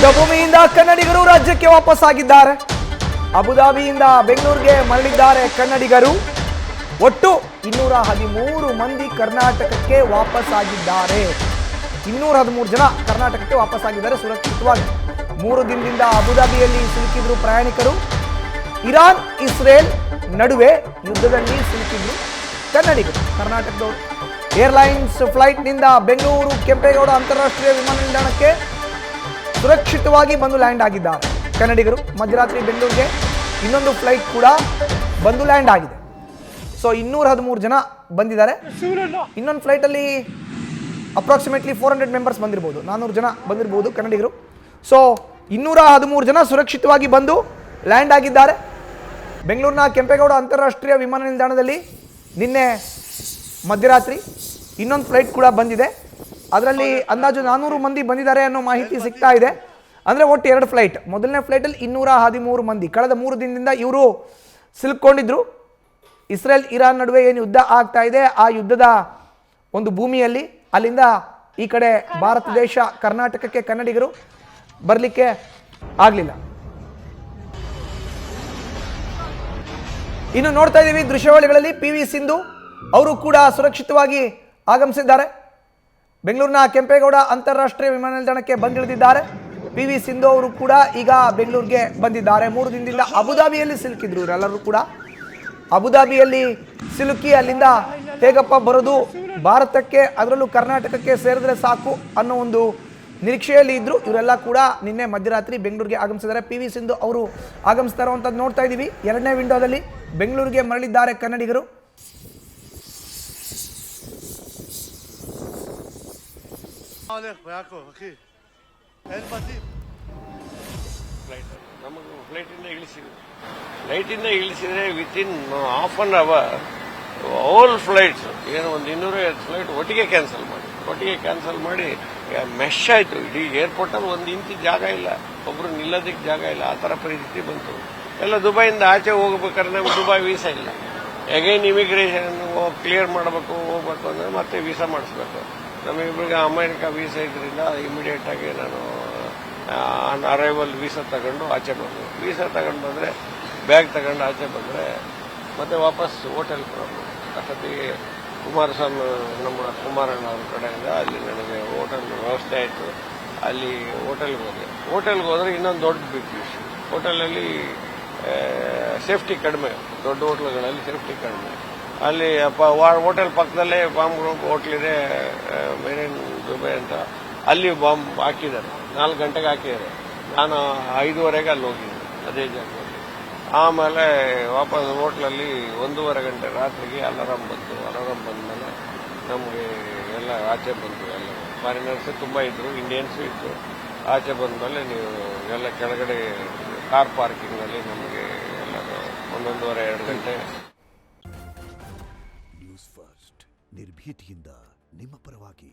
ಯುದ್ಧಭೂಮಿಯಿಂದ ಕನ್ನಡಿಗರು ರಾಜ್ಯಕ್ಕೆ ವಾಪಸ್ ಆಗಿದ್ದಾರೆ. ಅಬುದಾಬಿಯಿಂದ ಬೆಂಗಳೂರಿಗೆ ಮರಳಿದ್ದಾರೆ ಕನ್ನಡಿಗರು. ಒಟ್ಟು 213 ಮಂದಿ ಕರ್ನಾಟಕಕ್ಕೆ ವಾಪಸ್ ಆಗಿದ್ದಾರೆ. 213 ಜನ ಕರ್ನಾಟಕಕ್ಕೆ ವಾಪಸ್ ಆಗಿದ್ದಾರೆ ಸುರಕ್ಷಿತವಾಗಿ. 3 ದಿನದಿಂದ ಅಬುದಾಬಿಯಲ್ಲಿ ಸಿಲುಕಿದ್ರು ಪ್ರಯಾಣಿಕರು. ಇರಾನ್ ಇಸ್ರೇಲ್ ನಡುವೆ ಯುದ್ಧದಲ್ಲಿ ಸಿಲುಕಿದ್ರು ಕನ್ನಡಿಗರು, ಕರ್ನಾಟಕದವರು. ಏರ್ಲೈನ್ಸ್ ಫ್ಲೈಟ್ನಿಂದ ಬೆಂಗಳೂರು ಕೆಂಪೇಗೌಡ ಅಂತಾರಾಷ್ಟ್ರೀಯ ವಿಮಾನ ನಿಲ್ದಾಣಕ್ಕೆ ಸುರಕ್ಷಿತವಾಗಿ ಬಂದು ಲ್ಯಾಂಡ್ ಆಗಿದ್ದಾರೆ ಕನ್ನಡಿಗರು. ಮಧ್ಯರಾತ್ರಿ ಬೆಂಗಳೂರಿಗೆ ಇನ್ನೊಂದು ಫ್ಲೈಟ್ ಕೂಡ ಬಂದು ಲ್ಯಾಂಡ್ ಆಗಿದೆ. ಸೊ 213 ಜನ ಬಂದಿದ್ದಾರೆ. ಇನ್ನೊಂದು ಫ್ಲೈಟಲ್ಲಿ ಅಪ್ರಾಕ್ಸಿಮೇಟ್ಲಿ 400 ಮೆಂಬರ್ಸ್ ಬಂದಿರ್ಬೋದು, 400 ಜನ ಬಂದಿರ್ಬೋದು ಕನ್ನಡಿಗರು. ಸೊ 213 ಜನ ಸುರಕ್ಷಿತವಾಗಿ ಬಂದು ಲ್ಯಾಂಡ್ ಆಗಿದ್ದಾರೆ ಬೆಂಗಳೂರಿನ ಕೆಂಪೇಗೌಡ ಅಂತಾರಾಷ್ಟ್ರೀಯ ವಿಮಾನ ನಿಲ್ದಾಣದಲ್ಲಿ. ನಿನ್ನೆ ಮಧ್ಯರಾತ್ರಿ ಇನ್ನೊಂದು ಫ್ಲೈಟ್ ಕೂಡ ಬಂದಿದೆ. ಅದರಲ್ಲಿ ಅಂದಾಜು 400 ಮಂದಿ ಬಂದಿದ್ದಾರೆ ಅನ್ನೋ ಮಾಹಿತಿ ಸಿಗ್ತಾ ಇದೆ. ಅಂದರೆ ಒಟ್ಟು 2 ಫ್ಲೈಟ್. ಮೊದಲನೇ ಫ್ಲೈಟಲ್ಲಿ 213 ಮಂದಿ. ಕಳೆದ 3 ದಿನದಿಂದ ಇವರು ಸಿಲುಕೊಂಡಿದ್ರು. ಇಸ್ರೇಲ್ ಇರಾನ್ ನಡುವೆ ಏನು ಯುದ್ಧ ಆಗ್ತಾ ಇದೆ, ಆ ಯುದ್ಧದ ಒಂದು ಭೂಮಿಯಲ್ಲಿ ಅಲ್ಲಿಂದ ಈ ಕಡೆ ಭಾರತ ದೇಶ ಕರ್ನಾಟಕಕ್ಕೆ ಕನ್ನಡಿಗರು ಬರಲಿಕ್ಕೆ ಆಗಲಿಲ್ಲ. ಇನ್ನು ನೋಡ್ತಾ ಇದ್ದೀವಿ ದೃಶ್ಯಾವಳಿಗಳಲ್ಲಿ PV ಸಿಂಧು ಅವರು ಕೂಡ ಸುರಕ್ಷಿತವಾಗಿ ಆಗಮಿಸಿದ್ದಾರೆ. ಬೆಂಗಳೂರಿನ ಕೆಂಪೇಗೌಡ ಅಂತಾರಾಷ್ಟ್ರೀಯ ವಿಮಾನ ನಿಲ್ದಾಣಕ್ಕೆ ಬಂದಿಳಿದಿದ್ದಾರೆ. PV ಸಿಂಧು ಅವರು ಕೂಡ ಈಗ ಬೆಂಗಳೂರಿಗೆ ಬಂದಿದ್ದಾರೆ. 3 ದಿನದಿಂದ ಅಬುದಾಬಿಯಲ್ಲಿ ಸಿಲುಕಿದ್ರು ಇವರೆಲ್ಲರೂ ಕೂಡ. ಅಬುದಾಬಿಯಲ್ಲಿ ಸಿಲುಕಿ ಅಲ್ಲಿಂದ ಹೇಗಪ್ಪ ಬರೋದು ಭಾರತಕ್ಕೆ, ಅದರಲ್ಲೂ ಕರ್ನಾಟಕಕ್ಕೆ ಸೇರಿದ್ರೆ ಸಾಕು ಅನ್ನೋ ಒಂದು ನಿರೀಕ್ಷೆಯಲ್ಲಿ ಇದ್ರು. ಇವರೆಲ್ಲ ಕೂಡ ನಿನ್ನೆ ಮಧ್ಯರಾತ್ರಿ ಬೆಂಗಳೂರಿಗೆ ಆಗಮಿಸಿದ್ದಾರೆ. PV ಸಿಂಧು ಅವರು ಆಗಮಿಸ್ತಾ ಇರುವಂಥದ್ದು ನೋಡ್ತಾ ಇದ್ದೀವಿ. 2ನೇ ವಿಂಡೋದಲ್ಲಿ ಬೆಂಗಳೂರಿಗೆ ಮರಳಿದ್ದಾರೆ ಕನ್ನಡಿಗರು. ನಮಗೆ ಫ್ಲೈಟಿಂದ ಇಳಿಸಿದ್ರೆ within half an hour all flights ಏನು ಒಂದು 250 ಫ್ಲೈಟ್ ಒಟ್ಟಿಗೆ ಕ್ಯಾನ್ಸಲ್ ಮಾಡಿ ಮೆಶ್ ಆಯಿತು. ಇಡೀ ಏರ್ಪೋರ್ಟಲ್ಲಿ 1 ಇಂಚು ಜಾಗ ಇಲ್ಲ, ಒಬ್ಬರು ನಿಲ್ಲೋದಕ್ಕೆ ಜಾಗ ಇಲ್ಲ, ಆ ಥರ ಪರಿಸ್ಥಿತಿ ಬಂತು. ಎಲ್ಲ ದುಬೈಯಿಂದ ಆಚೆ ಹೋಗ್ಬೇಕಾದ್ರೆ ನಮ್ಗೆ ದುಬೈ ವೀಸಾ ಇಲ್ಲ. ಅಗೈನ್ ಇಮಿಗ್ರೇಷನ್ ಕ್ಲಿಯರ್ ಮಾಡಬೇಕು, ಹೋಗ್ಬೇಕು ಅಂದರೆ ಮತ್ತೆ ವೀಸಾ ಮಾಡಿಸ್ಬೇಕು. ನಮಗಿಬ್ಬರಿಗೆ ಅಮೆರಿಕ ವೀಸಾ ಇದರಿಂದ ಇಮಿಡಿಯೇಟ್ ಆಗಿ ನಾನು ಅರೈವಲ್ ವೀಸಾ ತಗೊಂಡು ಆಚೆ ಬಂದು, ವೀಸಾ ತಗೊಂಡು ಬಂದರೆ ಬ್ಯಾಗ್ ತಗೊಂಡು ಆಚೆ ಬಂದರೆ ಮತ್ತೆ ವಾಪಸ್ ಹೋಟೆಲ್ ಕೊಡೋದು. ಅಷ್ಟೊತ್ತಿಗೆ ಕುಮಾರಸ್ವಾಮಿ ನಮ್ಮ ಕುಮಾರಣ್ಣ ಅವ್ರ ಕಡೆಯಿಂದ ಅಲ್ಲಿ ನನಗೆ ಹೋಟೆಲ್ ವ್ಯವಸ್ಥೆ ಆಯಿತು. ಅಲ್ಲಿ ಹೋಟೆಲ್ಗೆ ಹೋದರೆ ಇನ್ನೊಂದು ದೊಡ್ಡ ಬಿಗ್ ಇಶ್ಯೂ. ಹೋಟೆಲಲ್ಲಿ ಸೇಫ್ಟಿ ಕಡಿಮೆ, ದೊಡ್ಡ ಹೋಟ್ಲುಗಳಲ್ಲಿ ಸೇಫ್ಟಿ ಕಡಿಮೆ. ಅಲ್ಲಿ ಹೋಟೆಲ್ ಪಕ್ಕದಲ್ಲೇ ಬಾಂಬ್ ಗ್ರೂಪ್ ಹೋಟ್ಲಿದೆ, ಮೆರಿನ್ ದುಬೈ ಅಂತ, ಅಲ್ಲಿ ಬಾಂಬ್ ಹಾಕಿದ್ದಾರೆ. 4 ಗಂಟೆಗೆ ಹಾಕಿದ್ದಾರೆ. ನಾನು 5:30ಗೆ ಅಲ್ಲಿ ಹೋಗಿದ್ದೆ ಅದೇ ಜಾಗದಲ್ಲಿ. ಆಮೇಲೆ ವಾಪಸ್ ಹೋಟ್ಲಲ್ಲಿ 1:30 ಗಂಟೆ ರಾತ್ರಿಗೆ ಅಲಾರಾಮ್ ಬಂದಮೇಲೆ ನಮಗೆ ಎಲ್ಲ ಆಚೆ ಬಂತು. ಎಲ್ಲ ಫಾರಿನರ್ಸ್ ತುಂಬ ಇದ್ರು, ಇಂಡಿಯನ್ಸು ಇದ್ರು. ಆಚೆ ಬಂದಮೇಲೆ ನೀವು ಎಲ್ಲ ಕೆಳಗಡೆ ಕಾರ್ ಪಾರ್ಕಿಂಗಲ್ಲಿ ನಮಗೆ ಎಲ್ಲ 1-1:30-2 ಗಂಟೆ. ನ್ಯೂಸ್ ಫಸ್ಟ್ ನಿರ್ಭೀತಿಯಿಂದ ನಿಮ್ಮ ಪರವಾಗಿ.